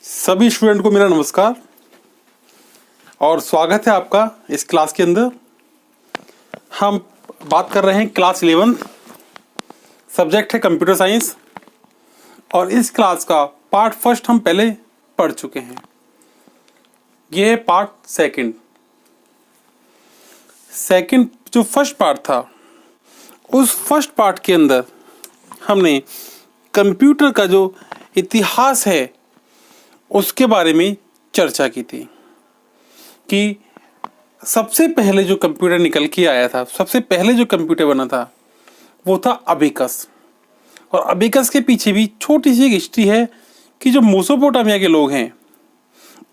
सभी स्टूडेंट को मेरा नमस्कार और स्वागत है आपका इस क्लास के अंदर। हम बात कर रहे हैं क्लास 11, सब्जेक्ट है कंप्यूटर साइंस और इस क्लास का पार्ट फर्स्ट हम पहले पढ़ चुके हैं। ये है पार्ट सेकंड जो फर्स्ट पार्ट था, उस फर्स्ट पार्ट के अंदर हमने कंप्यूटर का जो इतिहास है उसके बारे में चर्चा की थी कि सबसे पहले जो कंप्यूटर निकल के आया था, सबसे पहले जो कंप्यूटर बना था वो था अबेकस। और अबेकस के पीछे भी छोटी सी एक हिस्ट्री है कि जो मेसोपोटामिया के लोग हैं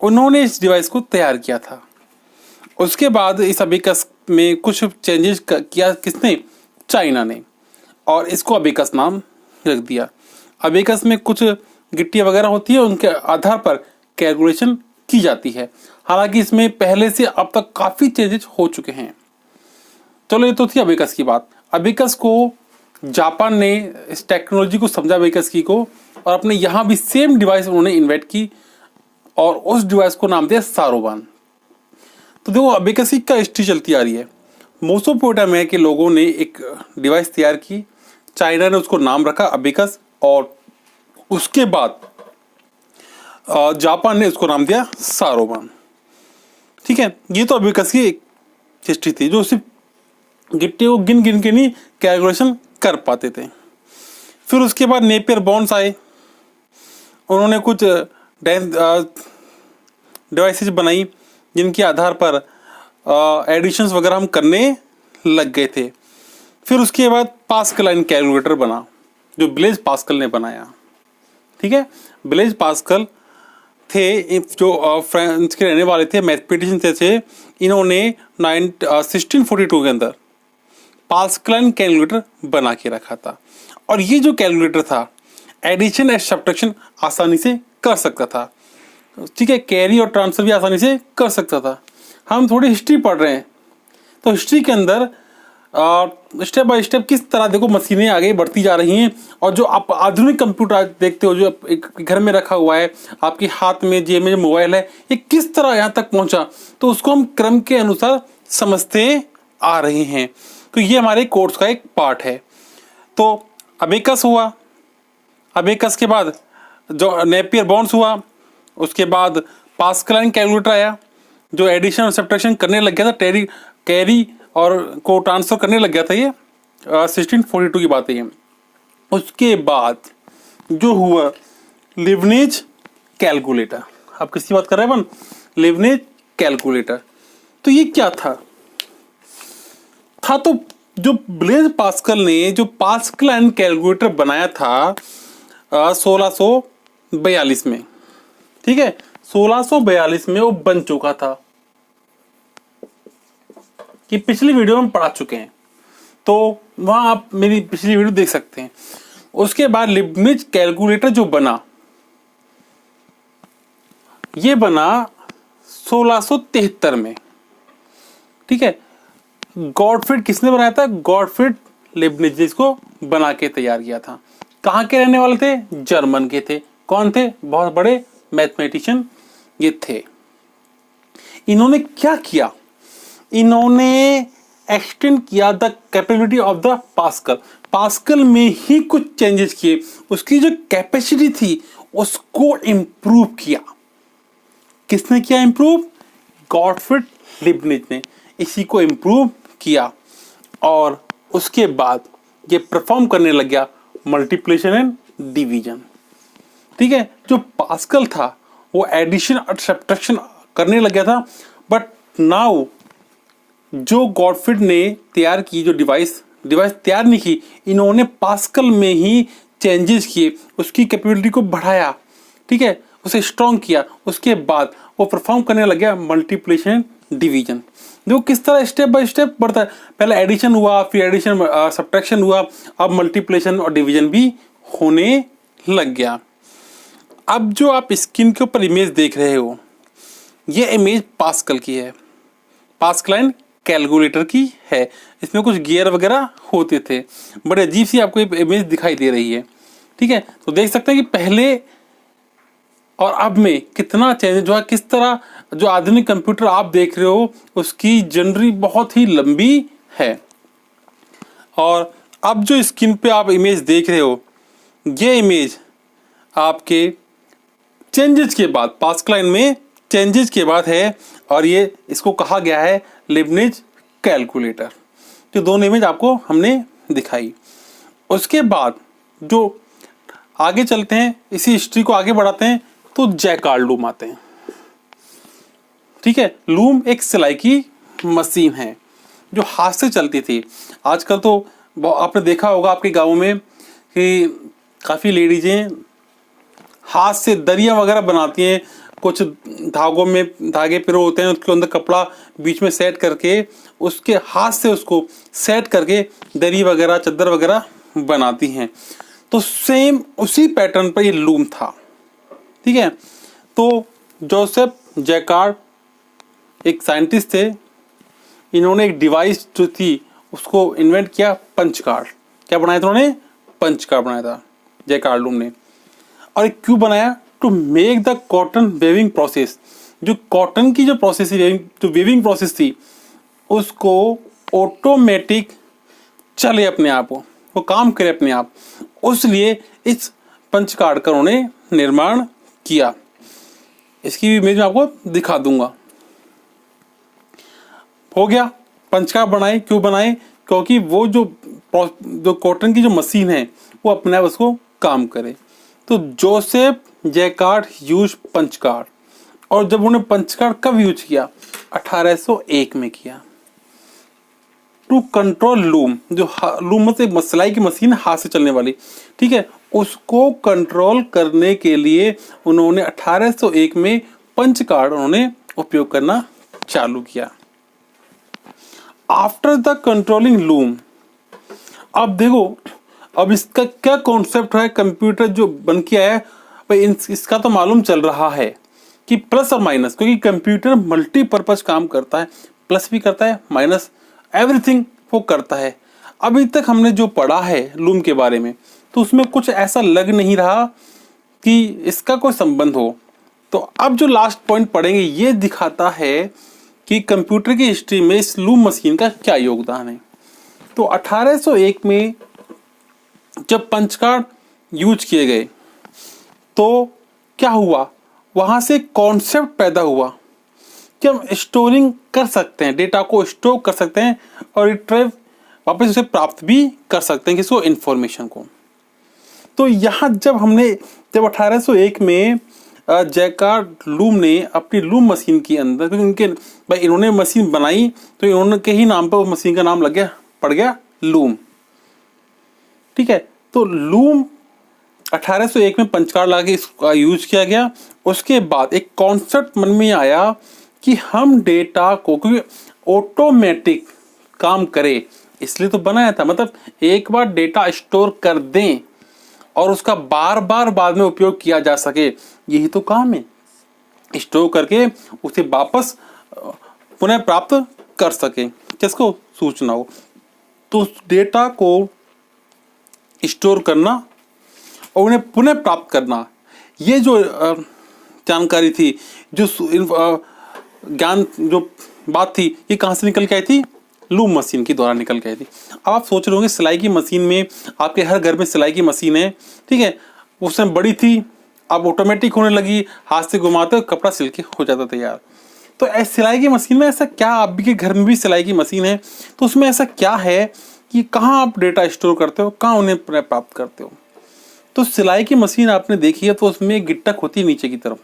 उन्होंने इस डिवाइस को तैयार किया था। उसके बाद इस अबेकस में कुछ चेंजेस किया किसने? चाइना ने, और इसको अबेकस नाम रख दिया। अबेकस में कुछ गिट्टियाँ वगैरह होती है, उनके आधार पर कैलकुलेशन की जाती है। हालांकि इसमें पहले से अब तक काफ़ी चेंजेस हो चुके हैं। चलो, ये तो थी अबेकस की बात। अबेकस को जापान ने इस टेक्नोलॉजी को समझा अबेकस की को, और अपने यहाँ भी सेम डिवाइस उन्होंने इन्वेंट की और उस डिवाइस को नाम दिया सारोबान। तो देखो, अबेकस का हिस्ट्री चलती आ रही है। मेसोपोटामिया के लोगों ने एक डिवाइस तैयार की, चाइना ने उसको नाम रखा अबेकस, और उसके बाद जापान ने उसको नाम दिया सारोबान। ठीक है, ये तो अबेकस की एक हिस्ट्री थी, जो सिर्फ गिट्टे को गिन गिन के नहीं कैलकुलेशन कर पाते थे। फिर उसके बाद नेपियर बॉन्ड्स आए, उन्होंने कुछ डिवाइसेस बनाई जिनके आधार पर एडिशंस वगैरह हम करने लग गए थे। फिर उसके बाद पास्कल एंड कैलकुलेटर बना, जो ब्लेज पास्कल ने बनाया। ठीक है, ब्लेज पास्कल थे जो फ्रांस के रहने वाले थे, मैथमेटिशियन थे। इन्होंने 1642 के अंदर पास्कल एंड कैलकुलेटर बना के रखा था। और ये जो कैलकुलेटर था एडिशन एंड सब्ट्रैक्शन आसानी से कर सकता था। ठीक है, कैरी और ट्रांसफर भी आसानी से कर सकता था। हम थोड़ी हिस्ट्री पढ़ रहे हैं, तो हिस्ट्री के अंदर स्टेप बाय स्टेप किस तरह देखो मशीनें आगे बढ़ती जा रही हैं, और जो आप आधुनिक कंप्यूटर देखते हो, जो एक घर में रखा हुआ है, आपके हाथ में जेब में जो मोबाइल है, ये किस तरह यहाँ तक पहुँचा, तो उसको हम क्रम के अनुसार समझते आ रहे हैं। तो ये हमारे कोर्स का एक पार्ट है। तो अबेकस हुआ, अबेकस के बाद जो नेपियर बॉन्ड्स हुआ, उसके बाद पास्कल एंड कैलकुलेटर आया जो एडिशन और सब्ट्रैक्शन करने लग गया था, कैरी और को ट्रांसफर करने लग गया था। ये 1642 की बात है ये। उसके बाद जो हुआ लीबनिज कैलकुलेटर। आप किसकी बात कर रहे हैं अपन? Leibniz calculator. तो ये क्या था तो जो ब्लेज पास्कल ने जो पास्कल एंड कैलकुलेटर बनाया था 1642 में। ठीक है, 1642 में वो बन चुका था, कि पिछली वीडियो में पढ़ा चुके हैं, तो वहां आप मेरी पिछली वीडियो देख सकते हैं। उसके बाद लीबनिज कैलकुलेटर जो बना, ये बना 1673 में। ठीक है, गॉटफ्रीड किसने बनाया था? गॉटफ्रीड लीबनिज ने इसको बना के तैयार किया था। कहाँ के रहने वाले थे? जर्मन के थे। कौन थे? बहुत बड़े मैथमेटिशियन ये थे। इन्होंने क्या किया? इन्होंने एक्सटेंड किया the capability of the pascal. Pascal में ही कुछ चेंजेस किए, उसकी जो कैपेसिटी थी उसको इम्प्रूव किया। किसने किया इम्प्रूव? गॉटफ्रीड लीबनिज ने इसी को इम्प्रूव किया, और उसके बाद ये परफॉर्म करने लग गया मल्टीप्लिकेशन एंड डिवीजन। ठीक है, जो पास्कल था वो एडिशन और सब्ट्रैक्शन करने लग गया था, बट नाउ जो गॉटफ्रीड ने तैयार की जो डिवाइस तैयार नहीं की, इन्होंने पास्कल में ही चेंजेस किए, उसकी कैपेबिलिटी को बढ़ाया। ठीक है, उसे स्ट्रॉन्ग किया। उसके बाद वो परफॉर्म करने लग गया मल्टीप्लिकेशन डिवीजन। जो किस तरह स्टेप बाय स्टेप बढ़ता है, पहले एडिशन हुआ, फिर एडिशन सब्ट्रैक्शन हुआ, अब मल्टीप्लिकेशन और डिवीजन भी होने लग गया। अब जो आप स्क्रीन के ऊपर इमेज देख रहे हो, ये इमेज पास्कल की है, पास्कल एंड कैलकुलेटर की है। इसमें कुछ गियर वगैरह होते थे, बड़े अजीब सी आपको इमेज दिखाई दे रही है। ठीक है, तो देख सकते हैं कि पहले और अब में कितना चेंज हुआ, किस तरह जो आधुनिक कंप्यूटर आप देख रहे हो उसकी जनरी बहुत ही लंबी है। और अब जो स्क्रीन पे आप इमेज देख रहे हो, ये इमेज आपके चेंजेस के बाद, पास्कल लाइन में चेंजेस के बाद है, और ये इसको कहा गया है लीबनिज कैलकुलेटर। तो दोनों इमेज आपको हमने दिखाई। उसके बाद जो आगे चलते हैं, इसी हिस्ट्री को आगे बढ़ाते हैं, तो जैकार्ड लूम आते हैं। ठीक है, लूम एक सिलाई की मशीन है जो हाथ से चलती थी। आजकल तो आपने देखा होगा आपके गाँव में कि काफ़ी लेडीजें हाथ से दरिया वगैरह बनाती हैं, कुछ धागों में धागे पिरो होते हैं, उसके अंदर कपड़ा बीच में सेट करके उसके हाथ से उसको सेट करके दरी वगैरह चादर वगैरह बनाती हैं। तो सेम उसी पैटर्न पर ये लूम था। ठीक है, तो जोसेफ जैकार्ड एक साइंटिस्ट थे, इन्होंने एक डिवाइस जो थी उसको इन्वेंट किया, पंच कार्ड। क्या बनाया था उन्होंने? पंच कार्ड बनाया था जैकार्ड लूम ने। और क्यों बनाया? To make the cotton weaving process, जो कॉटन की जो प्रोसेस जो वेविंग प्रोसेस थी उसको ऑटोमेटिक चले अपने आप, वो काम करे अपने आप, उसलिए इस पंच कार्ड का उन्होंने निर्माण किया। इसकी भी इमेज मैं आपको दिखा दूंगा। हो गया, पंच कार्ड बनाए। क्यों बनाए? क्योंकि वो जो कॉटन की जो मशीन है वो अपने आप उसको काम करे। तो Joseph Jacquard use punch card, और जब उन्होंने पंच कार्ड कब यूज किया? 1801 में किया। टू कंट्रोल लूम, जो लूम मतलब सिलाई की मशीन हाथ से चलने वाली, ठीक है, उसको कंट्रोल करने के लिए उन्होंने 1801 में पंच कार्ड उन्होंने उपयोग करना चालू किया। आफ्टर द कंट्रोलिंग लूम, अब देखो अब इसका क्या कॉन्सेप्ट है, कंप्यूटर जो बन के आया भाई, इसका तो मालूम चल रहा है कि प्लस और माइनस, क्योंकि कंप्यूटर मल्टीपर्पज काम करता है, प्लस भी करता है माइनस, एवरीथिंग वो करता है। अभी तक हमने जो पढ़ा है लूम के बारे में, तो उसमें कुछ ऐसा लग नहीं रहा कि इसका कोई संबंध हो। तो अब जो लास्ट पॉइंट पढ़ेंगे ये दिखाता है कि कंप्यूटर की हिस्ट्री में इस लूम मशीन का क्या योगदान है। तो 1801 में जब पंच कार्ड यूज किए गए तो क्या हुआ, वहां से कॉन्सेप्ट पैदा हुआ कि हम स्टोरिंग कर सकते हैं, डेटा को स्टोर कर सकते हैं और रिट्रीव वापस उसे प्राप्त भी कर सकते हैं, किसको? इंफॉर्मेशन को। तो यहाँ जब 1801 में जैकार्ड लूम ने अपनी लूम मशीन के अंदर, क्योंकि उनके भाई इन्होंने मशीन बनाई तो इन्होंने के ही नाम पर वो मशीन का नाम पड़ गया लूम। ठीक है, तो लूम 1801 में पंच कार्ड ला के इसका यूज किया गया। उसके बाद एक कॉन्सेप्ट मन में आया कि हम डेटा को, क्योंकि ऑटोमेटिक काम करे इसलिए तो बनाया था, मतलब एक बार डेटा स्टोर कर दें और उसका बार बार बाद में उपयोग किया जा सके, यही तो काम है, स्टोर करके उसे वापस पुनः प्राप्त कर सके, किसको? सूचना हो। तो उस डेटा को स्टोर करना और उन्हें पुनः प्राप्त करना, ये जो जानकारी थी, जो ज्ञान, जो बात थी, ये कहाँ से निकल के आई थी? लूम मशीन के द्वारा निकल के आई थी। अब आप सोच रहे होंगे सिलाई की मशीन में, आपके हर घर में सिलाई की मशीन है, ठीक है, उस समय बड़ी थी, अब ऑटोमेटिक होने लगी, हाथ से घुमाते हो कपड़ा सिल के हो जाता तैयार। तो सिलाई की मशीन में ऐसा क्या, आप भी के घर में भी सिलाई की मशीन है, तो उसमें ऐसा क्या है कि कहाँ आप डेटा स्टोर करते हो, कहाँ उन्हें प्राप्त करते हो? तो सिलाई की मशीन आपने देखी है तो उसमें एक गिट्टक होती है नीचे की तरफ।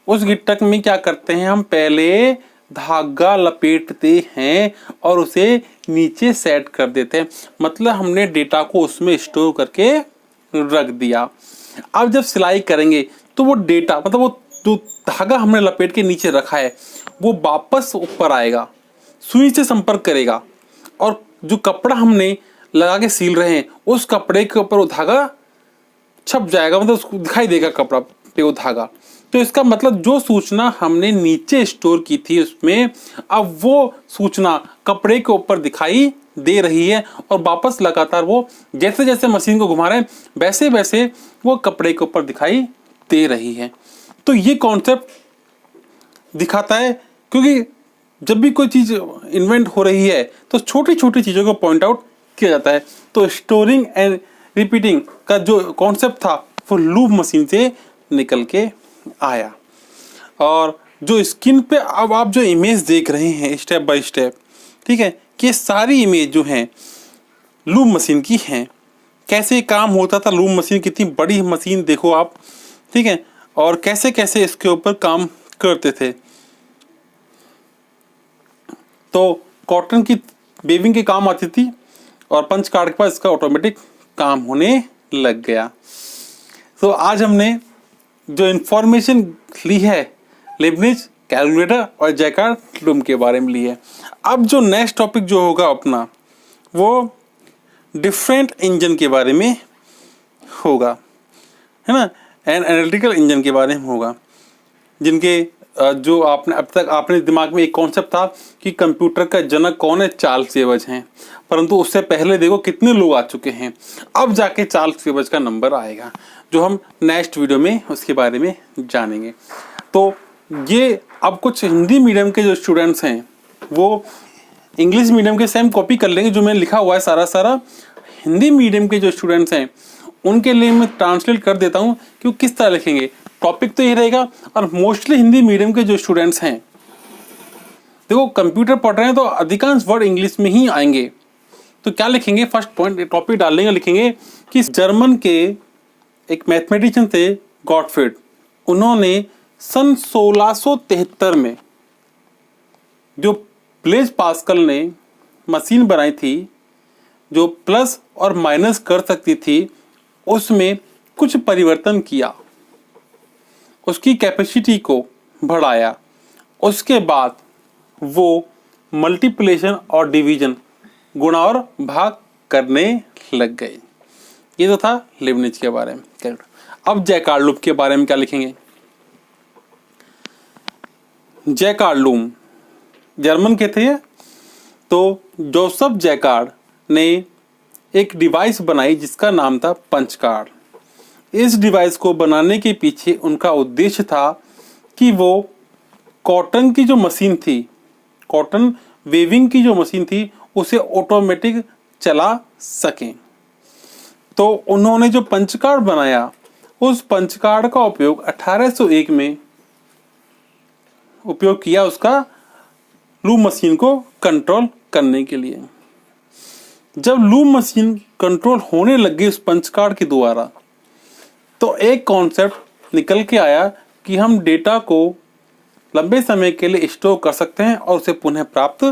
उस गिट्टक में क्या करते हैं, हम पहले धागा लपेटते हैं और उसे नीचे सेट कर देते हैं, मतलब हमने डेटा को उसमें स्टोर करके रख दिया। अब जब सिलाई करेंगे तो वो डेटा, मतलब वो जो धागा हमने लपेट के नीचे रखा है वो वापस ऊपर आएगा, सुई से संपर्क करेगा, और जो कपड़ा हमने लगा के सील रहे हैं उस कपड़े के ऊपर वो धागा छप जाएगा, मतलब उसको दिखाई देगा कपड़ा पे वो धागा। तो इसका मतलब जो सूचना हमने नीचे स्टोर की थी उसमें, अब वो सूचना कपड़े के ऊपर दिखाई दे रही है और वापस लगातार वो जैसे जैसे मशीन को घुमा रहे हैं वैसे वैसे वो कपड़े के ऊपर दिखाई दे रही है। तो ये कॉन्सेप्ट दिखाता है, क्योंकि जब भी कोई चीज़ इन्वेंट हो रही है तो छोटी छोटी चीज़ों को पॉइंट आउट किया जाता है। तो स्टोरिंग एंड रिपीटिंग का जो कॉन्सेप्ट था वो लूप मशीन से निकल के आया। और जो स्क्रीन पे अब आप जो इमेज देख रहे हैं स्टेप बाय स्टेप, ठीक है, कि सारी इमेज जो हैं लूप मशीन की हैं। कैसे काम होता था लूप मशीन, कितनी बड़ी मशीन देखो आप, ठीक है, और कैसे कैसे इसके ऊपर काम करते थे। तो कॉटन की वेविंग के काम आती थी और पंच कार्ड के पास इसका ऑटोमेटिक काम होने लग गया। तो आज हमने जो इन्फॉर्मेशन ली है लीबनिज, कैलकुलेटर और जैकार्ड लूम के बारे में ली है। अब जो नेक्स्ट टॉपिक जो होगा अपना वो डिफरेंट इंजन के बारे में होगा, है ना, एंड एनालिटिकल इंजन के बारे में होगा, जिनके जो आपने अब तक आपने दिमाग में एक कॉन्सेप्ट था कि कंप्यूटर का जनक कौन है, चार्ल्स बेबेज हैं, परंतु उससे पहले देखो कितने लोग आ चुके हैं। अब जाके चार्ल्स बेबेज का नंबर आएगा जो हम नेक्स्ट वीडियो में उसके बारे में जानेंगे। तो ये अब कुछ हिंदी मीडियम के जो स्टूडेंट्स हैं वो इंग्लिश मीडियम के सेम कॉपी कर लेंगे, जो मैंने लिखा हुआ है सारा हिंदी मीडियम के जो स्टूडेंट्स हैं उनके लिए मैं ट्रांसलेट कर देता हूँ कि वो किस तरह लिखेंगे। टॉपिक तो ये रहेगा, और मोस्टली हिंदी मीडियम के जो स्टूडेंट्स हैं, देखो कंप्यूटर पढ़ रहे हैं तो अधिकांश वर्ड इंग्लिश में ही आएंगे। तो क्या लिखेंगे, फर्स्ट पॉइंट टॉपिक डाल लेंगे, लिखेंगे कि जर्मन के एक मैथमेटिशियन थे गॉटफ्रीड, उन्होंने सन 1673 में जो ब्लेज पास्कल ने मशीन बनाई थी जो प्लस और माइनस कर सकती थी, उसमें कुछ परिवर्तन किया, उसकी कैपेसिटी को बढ़ाया। उसके बाद वो मल्टीप्लिकेशन और डिवीजन, गुणा और भाग करने लग गए। ये तो था लीबनिज के बारे में। अब जैकार्ड लूम के बारे में क्या लिखेंगे। जैकार्ड लूम जर्मन के थे। तो जोसेफ जैकार्ड ने एक डिवाइस बनाई जिसका नाम था पंच कार्ड। इस डिवाइस को बनाने के पीछे उनका उद्देश्य था कि वो कॉटन की जो मशीन थी, कॉटन वेविंग की जो मशीन थी, उसे ऑटोमेटिक चला सकें। तो उन्होंने जो पंच कार्ड बनाया, उस पंच कार्ड का उपयोग 1801 में उपयोग किया उसका लूम मशीन को कंट्रोल करने के लिए। जब लूम मशीन कंट्रोल होने लगी उस पंच कार्ड के द्वारा, तो एक कॉन्सेप्ट निकल के आया कि हम डेटा को लंबे समय के लिए स्टोर कर सकते हैं और उसे पुनः प्राप्त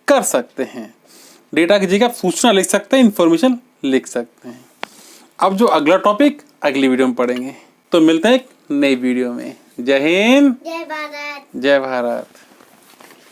कर सकते हैं। डेटा की जगह सूचना लिख सकते हैं, इंफॉर्मेशन लिख सकते हैं। अब जो अगला टॉपिक अगली वीडियो में पढ़ेंगे। तो मिलते हैं एक नई वीडियो में। जय हिंद, जय भारत। जय भारत।